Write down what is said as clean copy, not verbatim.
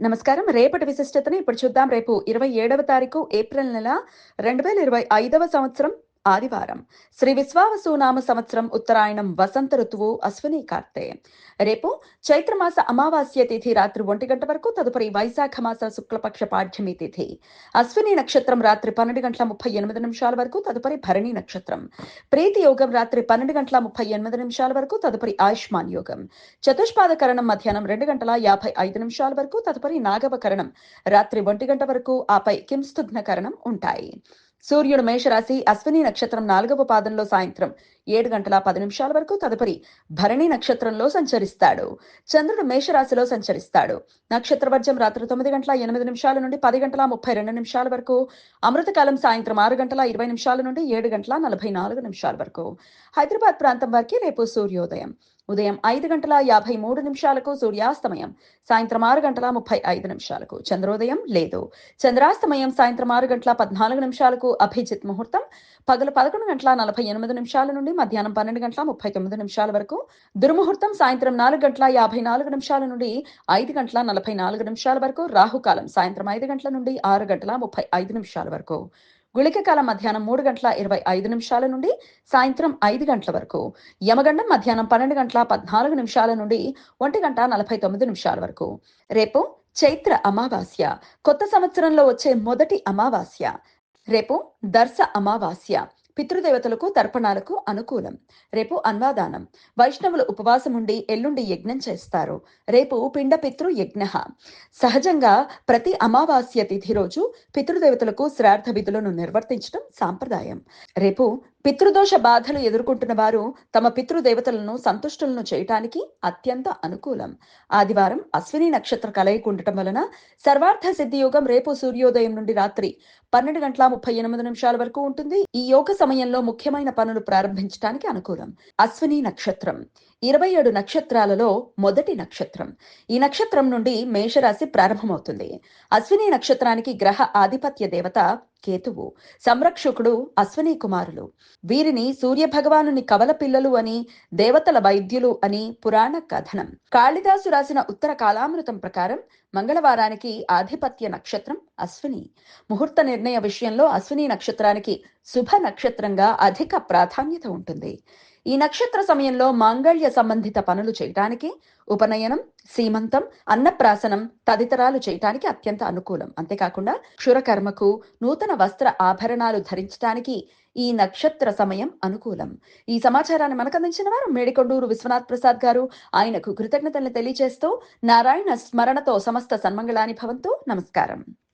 నమస్కారం. రేపటి విశిష్టతని ఇప్పుడు చూద్దాం. రేపు 27వ తారీఖు ఏప్రిల్ నెల 2025వ సంవత్సరం ఆదివారం. శ్రీ విశ్వావసునామ సంవత్సరం ఉత్తరాయణం వసంత ఋతువు అశ్విని కార్తె. రేపు చైత్రమాస అమావాస్య తిథి రాత్రి 1 గంట వరకు, తదుపరి వైశాఖ మాస శుక్లపక్ష పాఠ్యమి తిథి. అశ్విని నక్షత్రం రాత్రి 12:38 వరకు, తదుపరి భరణి నక్షత్రం. ప్రీతి యోగం రాత్రి 12:38 వరకు, తదుపరి ఆయుష్మాన్ యోగం. చతుష్పాద కరణం మధ్యాహ్నం 2:55 వరకు, తదుపరి నాగవ కరణం రాత్రి 1 గంట వరకు, ఆపై కింస్తుఘ్న కరణం ఉంటాయి. సూర్యుడు మేషరాశి అశ్విని నక్షత్రం 4వ పాదంలో సాయంత్రం 7:10 వరకు, తదుపరి భరణి నక్షత్రంలో సంచరిస్తాడు. చంద్రుడు మేషరాశిలో సంచరిస్తాడు. నక్షత్ర వర్జం రాత్రి 9:08 నుండి 10:32 వరకు, అమృతకాలం సాయంత్రం 6:20 నుండి 7:44 వరకు. హైదరాబాద్ ప్రాంతం వారికి రేపు సూర్యోదయం ఉదయం 5:53 సూర్యాస్తమయం సాయంత్రం 6:35 చంద్రోదయం లేదు. చంద్రాస్తమయం సాయంత్రం 6:14 అభిజిత్ ముహూర్తం పగలు 11:48 నుండి మధ్యాహ్నం 12:39 వరకు. దుర్ముహూర్తం సాయంత్రం 4:54 నుండి 5:44 వరకు. రాహుకాలం సాయంత్రం 5 గంటల నుండి 6:35 వరకు. గుళిక కాలం మధ్యాహ్నం 3:25 నుండి సాయంత్రం 5 గంటల వరకు. యమగండం మధ్యాహ్నం 12:14 నుండి 1:49 వరకు. రేపు చైత్ర అమావాస్య, కొత్త సంవత్సరంలో వచ్చే మొదటి అమావాస్య. రేపు దర్శ అమావాస్య. పితృదేవతలకు తర్పణాలకు అనుకూలం. రేపు అన్వాదానం. వైష్ణవులు ఉపవాసం ఉండి ఎల్లుండి యజ్ఞం చేస్తారు. రేపు పిండ పితృ యజ్ఞ. సహజంగా ప్రతి అమావాస్య తిథి రోజు పితృదేవతలకు శ్రాద్ధ విధులను నిర్వర్తించడం సాంప్రదాయం. రేపు పితృదోష బాధలు ఎదుర్కొంటున్న వారు తమ పితృదేవతలను సంతుష్టులను చేయటానికి అత్యంత అనుకూలం. ఆదివారం అశ్విని నక్షత్ర కలయిక ఉండటం వలన సర్వార్థ సిద్ధి యోగం రేపు సూర్యోదయం నుండి రాత్రి 12:38 వరకు ఉంటుంది. ఈ యోగ సమయంలో ముఖ్యమైన పనులు ప్రారంభించడానికి అనుకూలం. అశ్విని నక్షత్రం 27 నక్షత్రాలలో మొదటి నక్షత్రం. ఈ నక్షత్రం నుండి మేషరాశి ప్రారంభమవుతుంది. అశ్విని నక్షత్రానికి గ్రహ ఆధిపత్య దేవత కేతువు, సంరక్షకుడు అశ్విని కుమారులు. వీరిని సూర్య భగవానుని కవల పిల్లలు అని, దేవతల వైద్యులు అని పురాణ కథనం. కాళిదాసు రాసిన ఉత్తర కాలామృతం ప్రకారం మంగళవారానికి ఆధిపత్య నక్షత్రం అశ్విని. ముహూర్త నిర్ణయ విషయంలో అశ్విని నక్షత్రానికి శుభ నక్షత్రంగా అధిక ప్రాధాన్యత ఉంటుంది. ఈ నక్షత్ర సమయంలో మాంగళ్య సంబంధిత పనులు చేయటానికి, ఉపనయనం, సీమంతం, అన్నప్రాసనం తదితరాలు చేయటానికి అత్యంత అనుకూలం. అంతేకాకుండా క్షురకర్మకు, నూతన వస్త్ర ఆభరణాలు ధరించడానికి ఈ నక్షత్ర సమయం అనుకూలం. ఈ సమాచారాన్ని మనకు అందించిన వారు మేడికొండూరు విశ్వనాథ్ ప్రసాద్ గారు. ఆయనకు కృతజ్ఞతలను తెలియజేస్తూ నారాయణ స్మరణతో సమస్త సన్మంగళాని భవంతు. నమస్కారం.